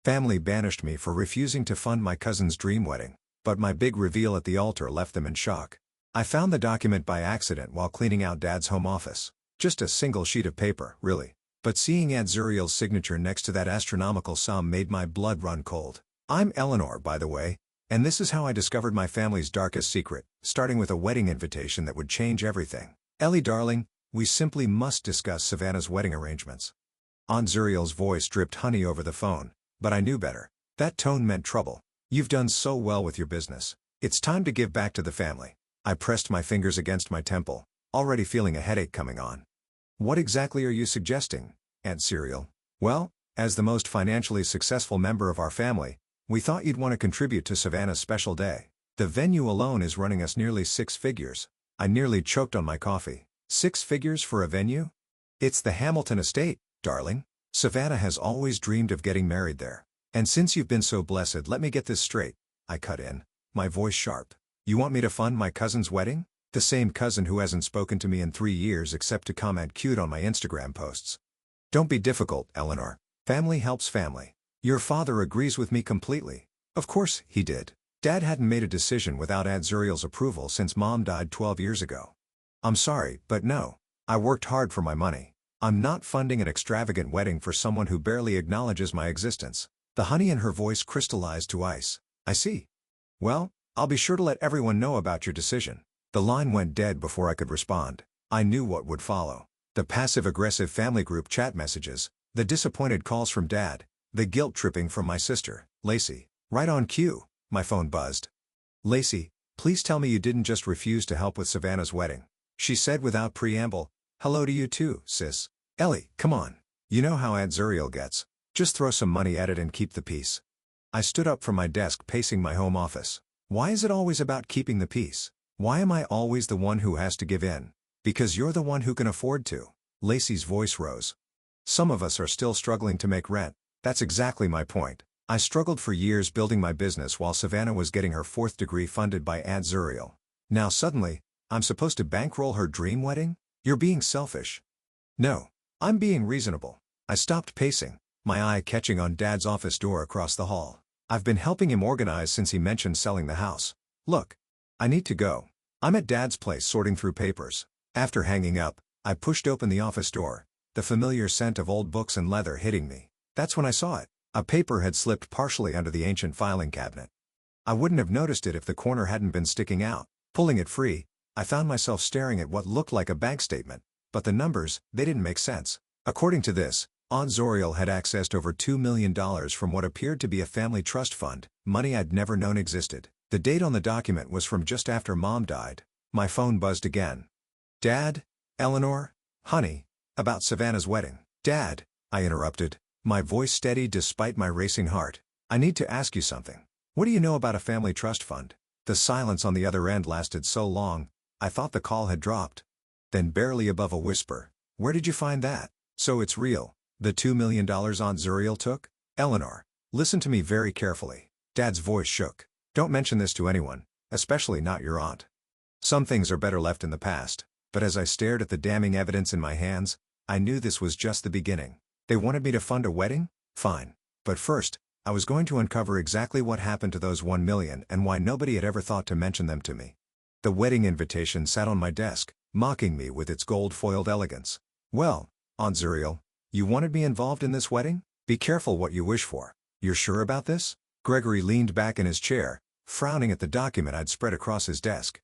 Family banished me for refusing to fund my cousin's dream wedding, but my big reveal at the altar left them in shock. I found the document by accident while cleaning out Dad's home office. Just a single sheet of paper, really. But seeing Aunt Zuriel's signature next to that astronomical sum made my blood run cold. I'm Eleanor, by the way, and this is how I discovered my family's darkest secret, starting with a wedding invitation that would change everything. Ellie darling, we simply must discuss Savannah's wedding arrangements. Aunt Zuriel's voice dripped honey over the phone, but I knew better. That tone meant trouble. You've done so well with your business. It's time to give back to the family. I pressed my fingers against my temple, already feeling a headache coming on. What exactly are you suggesting, Aunt Zuriel? Well, as the most financially successful member of our family, we thought you'd want to contribute to Savannah's special day. The venue alone is running us nearly 6 figures. I nearly choked on my coffee. 6 figures for a venue? It's the Hamilton estate, darling. Savannah has always dreamed of getting married there. And since you've been so blessed, let me get this straight. I cut in, my voice sharp. You want me to fund my cousin's wedding? The same cousin who hasn't spoken to me in 3 years except to comment cute on my Instagram posts. Don't be difficult, Eleanor. Family helps family. Your father agrees with me completely. Of course, he did. Dad hadn't made a decision without Aunt Zuriel's approval since Mom died 12 years ago. I'm sorry, but no. I worked hard for my money. I'm not funding an extravagant wedding for someone who barely acknowledges my existence. The honey in her voice crystallized to ice. I see. Well, I'll be sure to let everyone know about your decision. The line went dead before I could respond. I knew what would follow. The passive-aggressive family group chat messages, the disappointed calls from Dad, the guilt-tripping from my sister, Lacey. Right on cue, my phone buzzed. Lacey, please tell me you didn't just refuse to help with Savannah's wedding. She said without preamble, hello to you too, sis. Ellie, come on. You know how Aunt Zuriel gets. Just throw some money at it and keep the peace. I stood up from my desk pacing my home office. Why is it always about keeping the peace? Why am I always the one who has to give in? Because you're the one who can afford to. Lacey's voice rose. Some of us are still struggling to make rent. That's exactly my point. I struggled for years building my business while Savannah was getting her 4th degree funded by Aunt Zuriel. Now suddenly, I'm supposed to bankroll her dream wedding? You're being selfish. No, I'm being reasonable. I stopped pacing, my eye catching on Dad's office door across the hall. I've been helping him organize since he mentioned selling the house. Look, I need to go. I'm at Dad's place sorting through papers. After hanging up, I pushed open the office door, the familiar scent of old books and leather hitting me. That's when I saw it. A paper had slipped partially under the ancient filing cabinet. I wouldn't have noticed it if the corner hadn't been sticking out. Pulling it free, I found myself staring at what looked like a bank statement, but the numbers, they didn't make sense. According to this, Aunt Zuriel had accessed over $2 million from what appeared to be a family trust fund, money I'd never known existed. The date on the document was from just after Mom died. My phone buzzed again. Dad? Eleanor? Honey? About Savannah's wedding. Dad, I interrupted, my voice steady despite my racing heart. I need to ask you something. What do you know about a family trust fund? The silence on the other end lasted so long, I thought the call had dropped. Then barely above a whisper, where did you find that? So it's real. The $2 million Aunt Zuriel took? Eleanor, listen to me very carefully. Dad's voice shook. Don't mention this to anyone, especially not your aunt. Some things are better left in the past, but as I stared at the damning evidence in my hands, I knew this was just the beginning. They wanted me to fund a wedding? Fine. But first, I was going to uncover exactly what happened to those $1 million and why nobody had ever thought to mention them to me. The wedding invitation sat on my desk, mocking me with its gold-foiled elegance. Well, Aunt Zuriel, you wanted me involved in this wedding? Be careful what you wish for. You're sure about this? Gregory leaned back in his chair, frowning at the document I'd spread across his desk.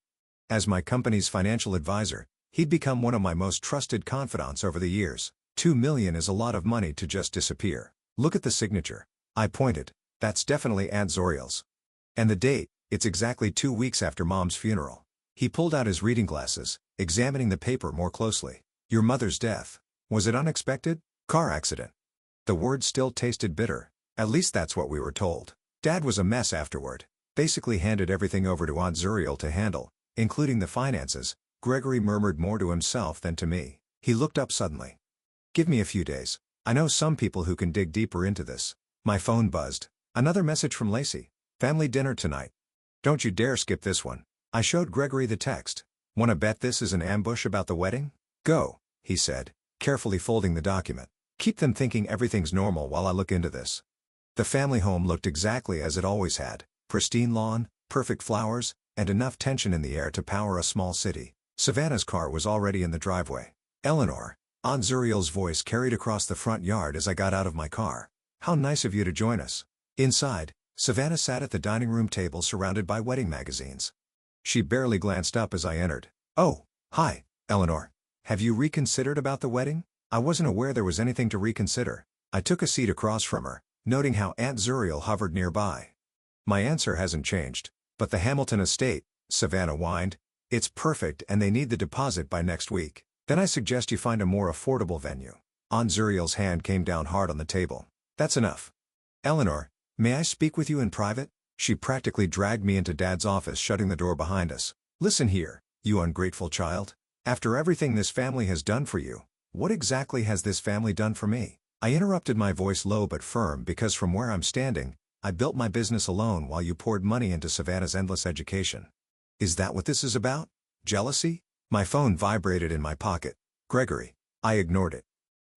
As my company's financial advisor, he'd become one of my most trusted confidants over the years. $2 million is a lot of money to just disappear. Look at the signature. I pointed. That's definitely Aunt Zuriel's. And the date, it's exactly 2 weeks after Mom's funeral. He pulled out his reading glasses, examining the paper more closely. Your mother's death. Was it unexpected? Car accident. The words still tasted bitter. At least that's what we were told. Dad was a mess afterward. Basically handed everything over to Aunt Zuriel to handle, including the finances. Gregory murmured more to himself than to me. He looked up suddenly. Give me a few days. I know some people who can dig deeper into this. My phone buzzed. Another message from Lacey. Family dinner tonight. Don't you dare skip this one. I showed Gregory the text. Wanna bet this is an ambush about the wedding? Go, he said, carefully folding the document. Keep them thinking everything's normal while I look into this. The family home looked exactly as it always had: pristine lawn, perfect flowers, and enough tension in the air to power a small city. Savannah's car was already in the driveway. "Eleanor," Aunt Zuriel's voice carried across the front yard as I got out of my car. "How nice of you to join us." Inside, Savannah sat at the dining room table surrounded by wedding magazines. She barely glanced up as I entered. "Oh, hi, Eleanor. Have you reconsidered about the wedding?" I wasn't aware there was anything to reconsider. I took a seat across from her, noting how Aunt Zuriel hovered nearby. "My answer hasn't changed. But the Hamilton estate," Savannah whined. "It's perfect and they need the deposit by next week. Then I suggest you find a more affordable venue." Aunt Zuriel's hand came down hard on the table. "That's enough. Eleanor, may I speak with you in private?" She practically dragged me into Dad's office, shutting the door behind us. "Listen here, you ungrateful child. After everything this family has done for you, what exactly has this family done for me?" I interrupted, my voice low but firm, because from where I'm standing, I built my business alone while you poured money into Savannah's endless education. Is that what this is about? Jealousy? My phone vibrated in my pocket. "Gregory." I ignored it.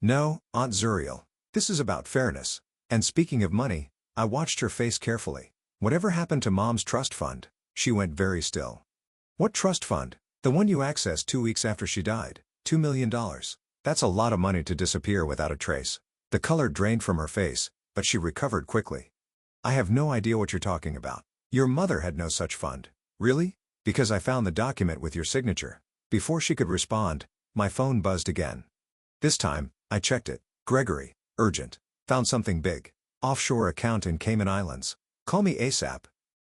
"No, Aunt Zuriel. This is about fairness. And speaking of money," I watched her face carefully. "Whatever happened to Mom's trust fund?" She went very still. "What trust fund?" "The one you accessed 2 weeks after she died. $2 million. That's a lot of money to disappear without a trace." The color drained from her face, but she recovered quickly. "I have no idea what you're talking about. Your mother had no such fund." "Really?" "Because I found the document with your signature." Before she could respond, my phone buzzed again. This time, I checked it. "Gregory, urgent. Found something big. Offshore account in Cayman Islands. Call me ASAP."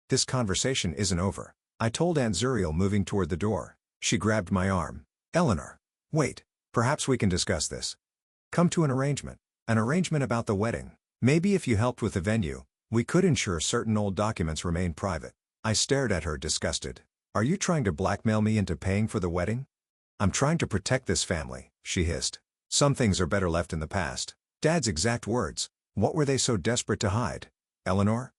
"This conversation isn't over," I told Aunt Zuriel, moving toward the door. She grabbed my arm. "Eleanor. Wait. Perhaps we can discuss this. Come to an arrangement. An arrangement about the wedding. Maybe if you helped with the venue, we could ensure certain old documents remain private." I stared at her, disgusted. "Are you trying to blackmail me into paying for the wedding?" "I'm trying to protect this family," she hissed. "Some things are better left in the past." Dad's exact words. What were they so desperate to hide? "Eleanor?"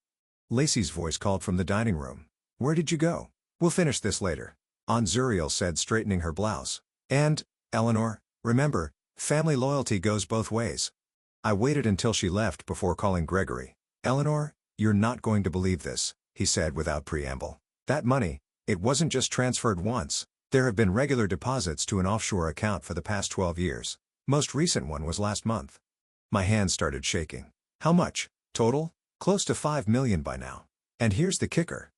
Lacey's voice called from the dining room. "Where did you go?" "We'll finish this later," Aunt Zuriel said, straightening her blouse. "And, Eleanor, remember, family loyalty goes both ways." I waited until she left before calling Gregory. "Eleanor, you're not going to believe this," he said without preamble. "That money, it wasn't just transferred once. There have been regular deposits to an offshore account for the past 12 years. Most recent one was last month." My hands started shaking. "How much, total?" "Close to $5 million by now. And here's the kicker.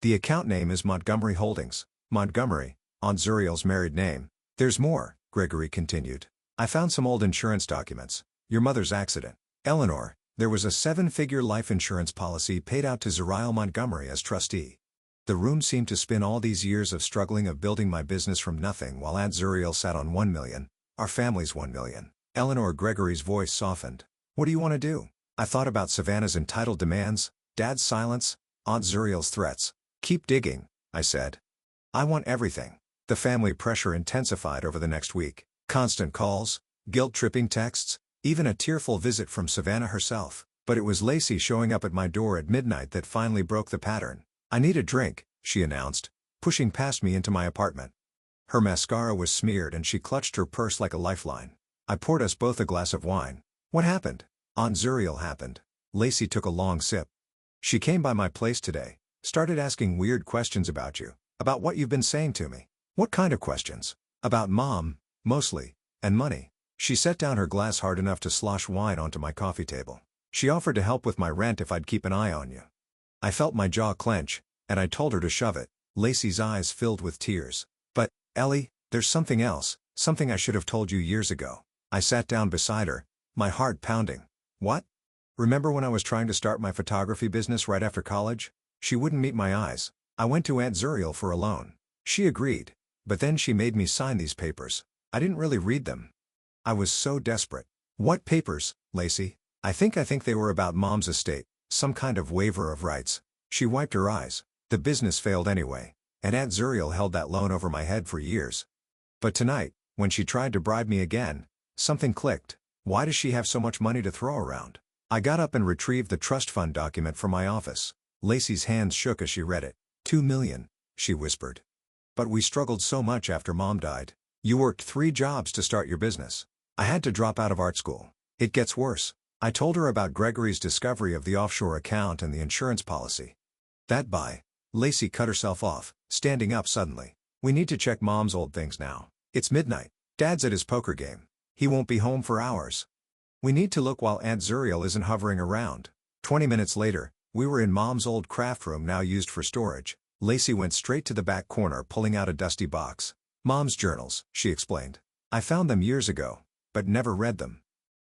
The account name is Montgomery Holdings." "Montgomery, Aunt Zuriel's married name." "There's more," Gregory continued. "I found some old insurance documents. Your mother's accident. Eleanor, there was a 7-figure life insurance policy paid out to Zuriel Montgomery as trustee." The room seemed to spin. All these years of struggling, of building my business from nothing, while Aunt Zuriel sat on $1 million. Our family's $1 million. "Eleanor," Gregory's voice softened. "What do you want to do?" I thought about Savannah's entitled demands, Dad's silence, Aunt Zuriel's threats. "Keep digging," I said. "I want everything." The family pressure intensified over the next week. Constant calls, guilt-tripping texts, even a tearful visit from Savannah herself. But it was Lacey showing up at my door at midnight that finally broke the pattern. "I need a drink," she announced, pushing past me into my apartment. Her mascara was smeared and she clutched her purse like a lifeline. I poured us both a glass of wine. "What happened?" "Aunt Zuriel happened." Lacey took a long sip. "She came by my place today, started asking weird questions about you, about what you've been saying to me." "What kind of questions?" "About Mom, mostly, and money." She set down her glass hard enough to slosh wine onto my coffee table. "She offered to help with my rent if I'd keep an eye on you." I felt my jaw clench, and I told her to shove it. Lacey's eyes filled with tears. "But, Ellie, there's something else, something I should have told you years ago." I sat down beside her, my heart pounding. "What?" "Remember when I was trying to start my photography business right after college?" She wouldn't meet my eyes. "I went to Aunt Zuriel for a loan. She agreed. But then she made me sign these papers. I didn't really read them. I was so desperate." "What papers, Lacey?" I think they were about Mom's estate, some kind of waiver of rights." She wiped her eyes. "The business failed anyway, and Aunt Zuriel held that loan over my head for years. But tonight, when she tried to bribe me again, something clicked. Why does she have so much money to throw around?" I got up and retrieved the trust fund document from my office. Lacey's hands shook as she read it. $2 million, she whispered. "But we struggled so much after Mom died. You worked 3 jobs to start your business. I had to drop out of art school. It gets worse." I told her about Gregory's discovery of the offshore account and the insurance policy. That bye. Lacey cut herself off, standing up suddenly. We need to check Mom's old things now. It's midnight. Dad's at his poker game. He won't be home for hours. We need to look while Aunt Zuriel isn't hovering around. 20 minutes later, we were in Mom's old craft room now used for storage. Lacey went straight to the back corner pulling out a dusty box. Mom's journals, she explained. I found them years ago, but never read them.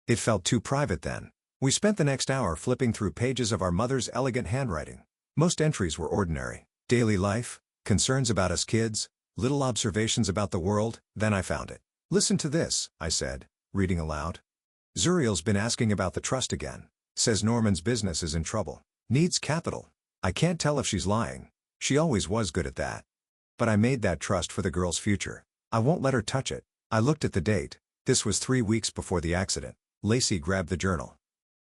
It felt too private then. We spent the next hour flipping through pages of our mother's elegant handwriting. Most entries were ordinary. Daily life, concerns about us kids, little observations about the world. Then I found it. Listen to this, I said, reading aloud. Zuriel's been asking about the trust again. Says Norman's business is in trouble. Needs capital. I can't tell if she's lying. She always was good at that. But I made that trust for the girl's future. I won't let her touch it. I looked at the date. This was 3 weeks before the accident. Lacey grabbed the journal.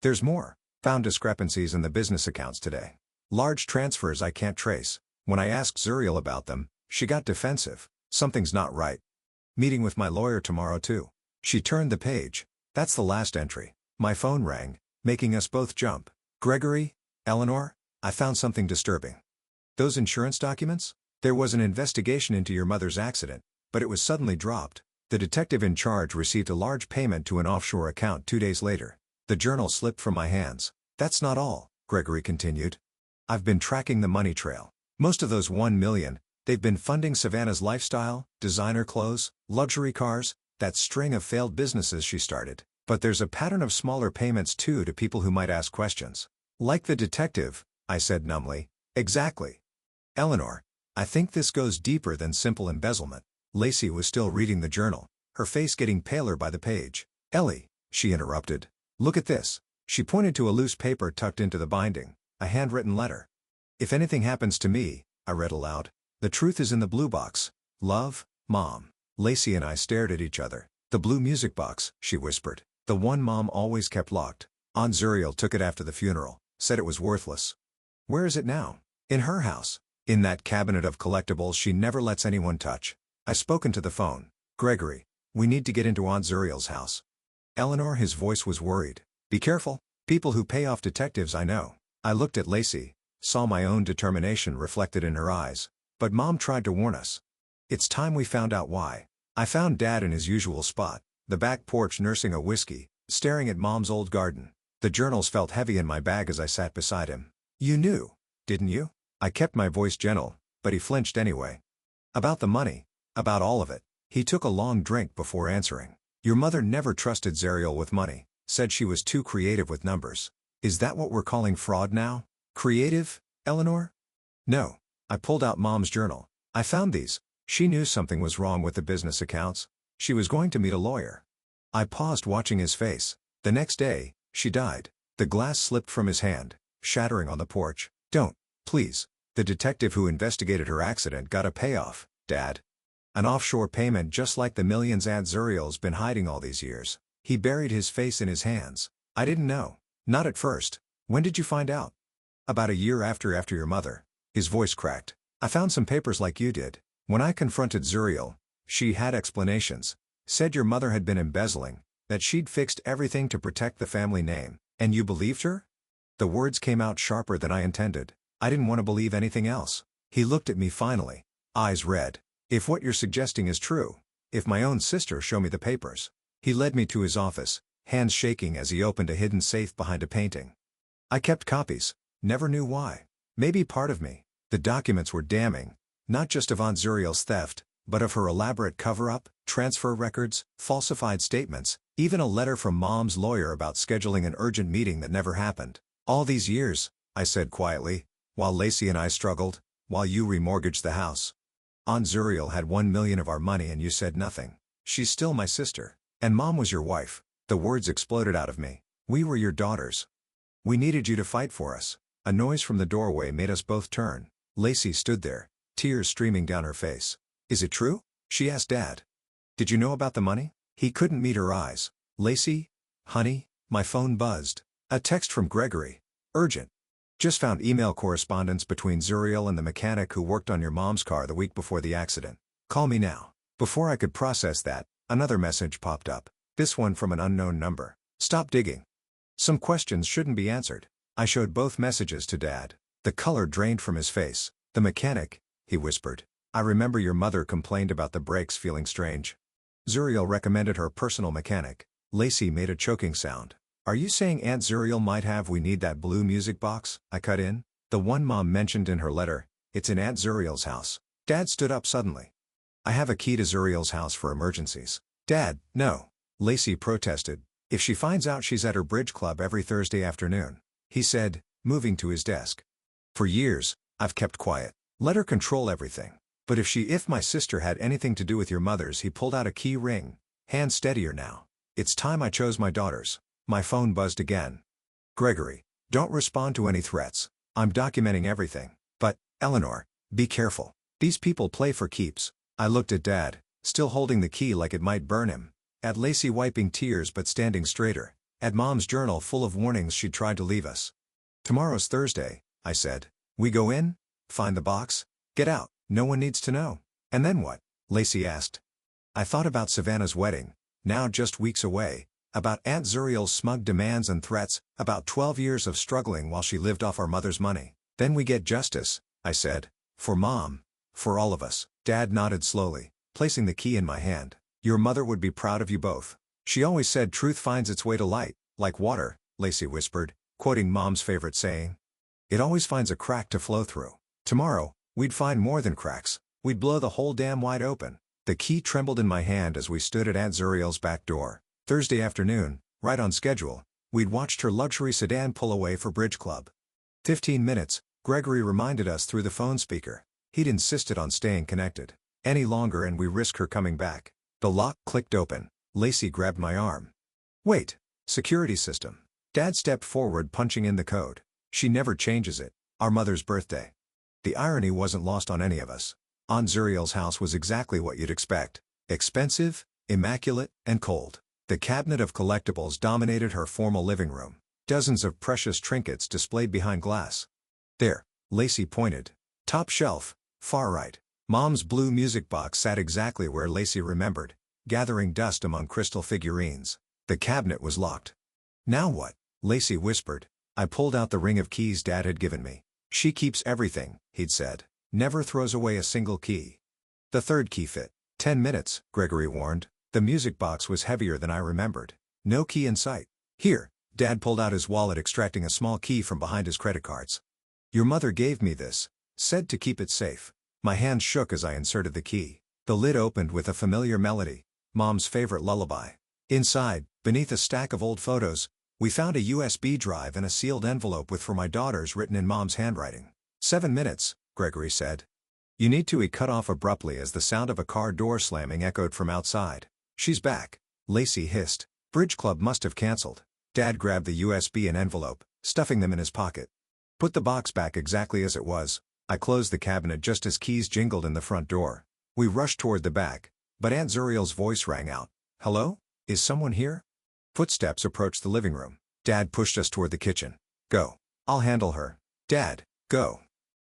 There's more. Found discrepancies in the business accounts today. Large transfers I can't trace. When I asked Zuriel about them, she got defensive. Something's not right. Meeting with my lawyer tomorrow too. She turned the page. That's the last entry. My phone rang, making us both jump. Gregory, Eleanor, I found something disturbing. Those insurance documents? There was an investigation into your mother's accident, but it was suddenly dropped. The detective in charge received a large payment to an offshore account 2 days later. The journal slipped from my hands. That's not all, Gregory continued. I've been tracking the money trail. Most of those 1 million, they've been funding Savannah's lifestyle, designer clothes, luxury cars, that string of failed businesses she started. But there's a pattern of smaller payments too to people who might ask questions. Like the detective, I said numbly. Exactly. Eleanor, I think this goes deeper than simple embezzlement. Lacey was still reading the journal, her face getting paler by the page. Ellie, she interrupted. Look at this. She pointed to a loose paper tucked into the binding, a handwritten letter. If anything happens to me, I read aloud, the truth is in the blue box. Love, Mom. Lacey and I stared at each other. The blue music box, she whispered. The one Mom always kept locked. Aunt Zuriel took it after the funeral, said it was worthless. Where is it now? In her house. In that cabinet of collectibles she never lets anyone touch. I spoke into the phone. Gregory, we need to get into Aunt Zuriel's house. Eleanor, his voice was worried. Be careful. People who pay off detectives I know. I looked at Lacey, saw my own determination reflected in her eyes. But Mom tried to warn us. It's time we found out why. I found Dad in his usual spot, the back porch nursing a whiskey, staring at Mom's old garden. The journals felt heavy in my bag as I sat beside him. You knew, didn't you? I kept my voice gentle, but he flinched anyway. About the money. About all of it. He took a long drink before answering. Your mother never trusted Zuriel with money, said she was too creative with numbers. Is that what we're calling fraud now? Creative, Eleanor? No. I pulled out Mom's journal. I found these. She knew something was wrong with the business accounts. She was going to meet a lawyer. I paused watching his face. The next day, she died. The glass slipped from his hand, shattering on the porch. Don't, please. The detective who investigated her accident got a payoff, Dad. An offshore payment just like the millions Aunt Zuriel's been hiding all these years. He buried his face in his hands. I didn't know. Not at first. When did you find out? About a year after your mother. His voice cracked. I found some papers like you did. When I confronted Zuriel, she had explanations. Said your mother had been embezzling, that she'd fixed everything to protect the family name. And you believed her? The words came out sharper than I intended. I didn't want to believe anything else. He looked at me finally, eyes red. If what you're suggesting is true, if my own sister showed me the papers. He led me to his office, hands shaking as he opened a hidden safe behind a painting. I kept copies, never knew why. Maybe part of me. The documents were damning, not just of Aunt Zuriel's theft, but of her elaborate cover-up, transfer records, falsified statements, even a letter from Mom's lawyer about scheduling an urgent meeting that never happened. All these years, I said quietly, while Lacey and I struggled, while you remortgaged the house. Aunt Zuriel had 1 million of our money and you said nothing. She's still my sister. And Mom was your wife. The words exploded out of me. We were your daughters. We needed you to fight for us. A noise from the doorway made us both turn. Lacey stood there, tears streaming down her face. Is it true? She asked Dad. Did you know about the money? He couldn't meet her eyes. Lacey? Honey? My phone buzzed. A text from Gregory. Urgent. Just found email correspondence between Zuriel and the mechanic who worked on your mom's car the week before the accident. Call me now. Before I could process that, another message popped up. This one from an unknown number. Stop digging. Some questions shouldn't be answered. I showed both messages to Dad. The color drained from his face. The mechanic, he whispered. I remember your mother complained about the brakes feeling strange. Zuriel recommended her personal mechanic. Lacey made a choking sound. Are you saying Aunt Zuriel might have we need that blue music box? I cut in. The one Mom mentioned in her letter. It's in Aunt Zuriel's house. Dad stood up suddenly. I have a key to Zuriel's house for emergencies. Dad, no. Lacey protested. If she finds out she's at her bridge club every Thursday afternoon. He said, moving to his desk. For years, I've kept quiet. Let her control everything. But if my sister had anything to do with your mother's, he pulled out a key ring. Hand steadier now. It's time I chose my daughters. My phone buzzed again. Gregory, don't respond to any threats. I'm documenting everything. But, Eleanor, be careful. These people play for keeps. I looked at Dad, still holding the key like it might burn him. At Lacey wiping tears but standing straighter. At Mom's journal full of warnings she'd tried to leave us. Tomorrow's Thursday, I said. We go in? Find the box? Get out. No one needs to know. And then what? Lacey asked. I thought about Savannah's wedding, now just weeks away, about Aunt Zuriel's smug demands and threats, about 12 years of struggling while she lived off our mother's money. Then we get justice, I said. For Mom. For all of us. Dad nodded slowly, placing the key in my hand. Your mother would be proud of you both. She always said truth finds its way to light, like water, Lacey whispered, quoting Mom's favorite saying. It always finds a crack to flow through. Tomorrow, we'd find more than cracks. We'd blow the whole dam wide open. The key trembled in my hand as we stood at Aunt Zuriel's back door. Thursday afternoon, right on schedule, we'd watched her luxury sedan pull away for bridge club. 15 minutes, Gregory reminded us through the phone speaker. He'd insisted on staying connected. Any longer and we risk her coming back. The lock clicked open. Lacey grabbed my arm. Wait. Security system. Dad stepped forward, punching in the code. She never changes it. Our mother's birthday. The irony wasn't lost on any of us. Aunt Zuriel's house was exactly what you'd expect. Expensive, immaculate, and cold. The cabinet of collectibles dominated her formal living room. Dozens of precious trinkets displayed behind glass. There, Lacey pointed. Top shelf, far right. Mom's blue music box sat exactly where Lacey remembered, gathering dust among crystal figurines. The cabinet was locked. Now what? Lacey whispered. I pulled out the ring of keys Dad had given me. She keeps everything, he'd said. Never throws away a single key. The third key fit. 10 minutes, Gregory warned. The music box was heavier than I remembered. No key in sight. Here, Dad pulled out his wallet, extracting a small key from behind his credit cards. Your mother gave me this. Said to keep it safe. My hand shook as I inserted the key. The lid opened with a familiar melody. Mom's favorite lullaby. Inside, beneath a stack of old photos, we found a USB drive and a sealed envelope with "For my daughters" written in Mom's handwriting. 7 minutes, Gregory said. You need to. He cut off abruptly as the sound of a car door slamming echoed from outside. She's back, Lacey hissed. Bridge club must have canceled. Dad grabbed the USB and envelope, stuffing them in his pocket. Put the box back exactly as it was. I closed the cabinet just as keys jingled in the front door. We rushed toward the back, but Aunt Zuriel's voice rang out. Hello? Is someone here? Footsteps approached the living room. Dad pushed us toward the kitchen. Go. I'll handle her. Dad, go.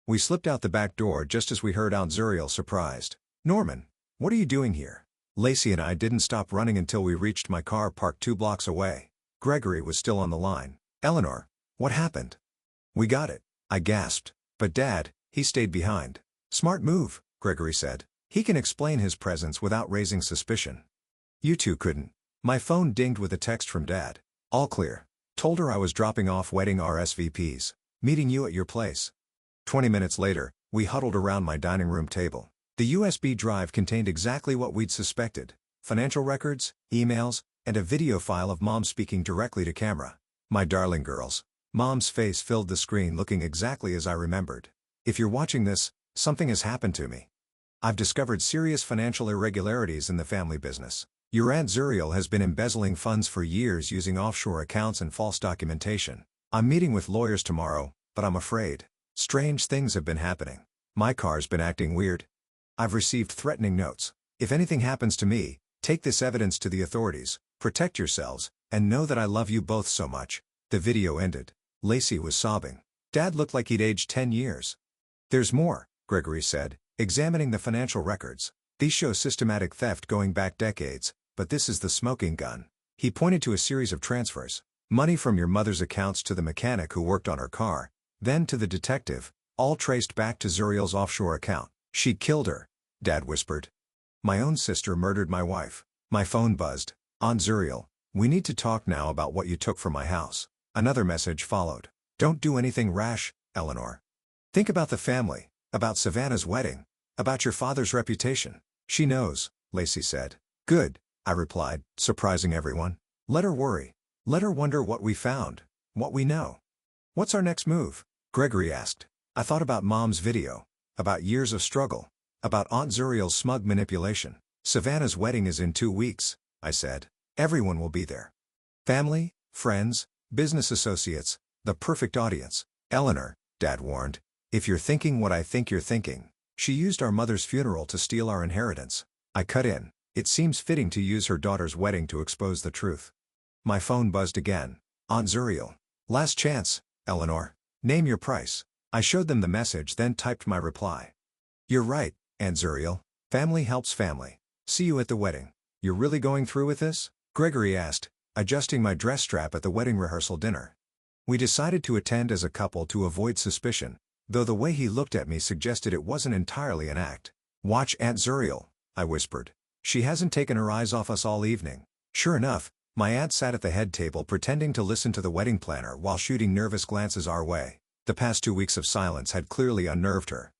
We slipped out the back door just as we heard Aunt Zuriel, surprised. Norman, what are you doing here? Lacey and I didn't stop running until we reached my car parked 2 blocks away. Gregory was still on the line. Eleanor, what happened? We got it, I gasped. But Dad, he stayed behind. Smart move, Gregory said. He can explain his presence without raising suspicion. You two couldn't. My phone dinged with a text from Dad. All clear. Told her I was dropping off wedding RSVPs. Meeting you at your place. 20 minutes later, we huddled around my dining room table. The USB drive contained exactly what we'd suspected. Financial records, emails, and a video file of Mom speaking directly to camera. My darling girls. Mom's face filled the screen, looking exactly as I remembered. If you're watching this, something has happened to me. I've discovered serious financial irregularities in the family business. Your Aunt Zuriel has been embezzling funds for years using offshore accounts and false documentation. I'm meeting with lawyers tomorrow, but I'm afraid. Strange things have been happening. My car's been acting weird. I've received threatening notes. If anything happens to me, take this evidence to the authorities, protect yourselves, and know that I love you both so much. The video ended. Lacey was sobbing. Dad looked like he'd aged 10 years. There's more, Gregory said, examining the financial records. These show systematic theft going back decades, but this is the smoking gun. He pointed to a series of transfers. Money from your mother's accounts to the mechanic who worked on her car, then to the detective, all traced back to Zuriel's offshore account. She killed her, Dad whispered. My own sister murdered my wife. My phone buzzed. Aunt Zuriel, we need to talk now about what you took from my house. Another message followed. Don't do anything rash, Eleanor. Think about the family, about Savannah's wedding, about your father's reputation. She knows, Lacey said. Good, I replied, surprising everyone. Let her worry. Let her wonder what we found, what we know. What's our next move? Gregory asked. I thought about Mom's video, about years of struggle, about Aunt Zuriel's smug manipulation. Savannah's wedding is in 2 weeks, I said. Everyone will be there. Family, friends, business associates, the perfect audience. Eleanor, Dad warned, if you're thinking what I think you're thinking, she used our mother's funeral to steal our inheritance. I cut in. It seems fitting to use her daughter's wedding to expose the truth. My phone buzzed again. Aunt Zuriel. Last chance, Eleanor. Name your price. I showed them the message, then typed my reply. You're right, Aunt Zuriel. Family helps family. See you at the wedding. You're really going through with this? Gregory asked, adjusting my dress strap at the wedding rehearsal dinner. We decided to attend as a couple to avoid suspicion, though the way he looked at me suggested it wasn't entirely an act. Watch Aunt Zuriel, I whispered. She hasn't taken her eyes off us all evening. Sure enough, my aunt sat at the head table pretending to listen to the wedding planner while shooting nervous glances our way. The past 2 weeks of silence had clearly unnerved her.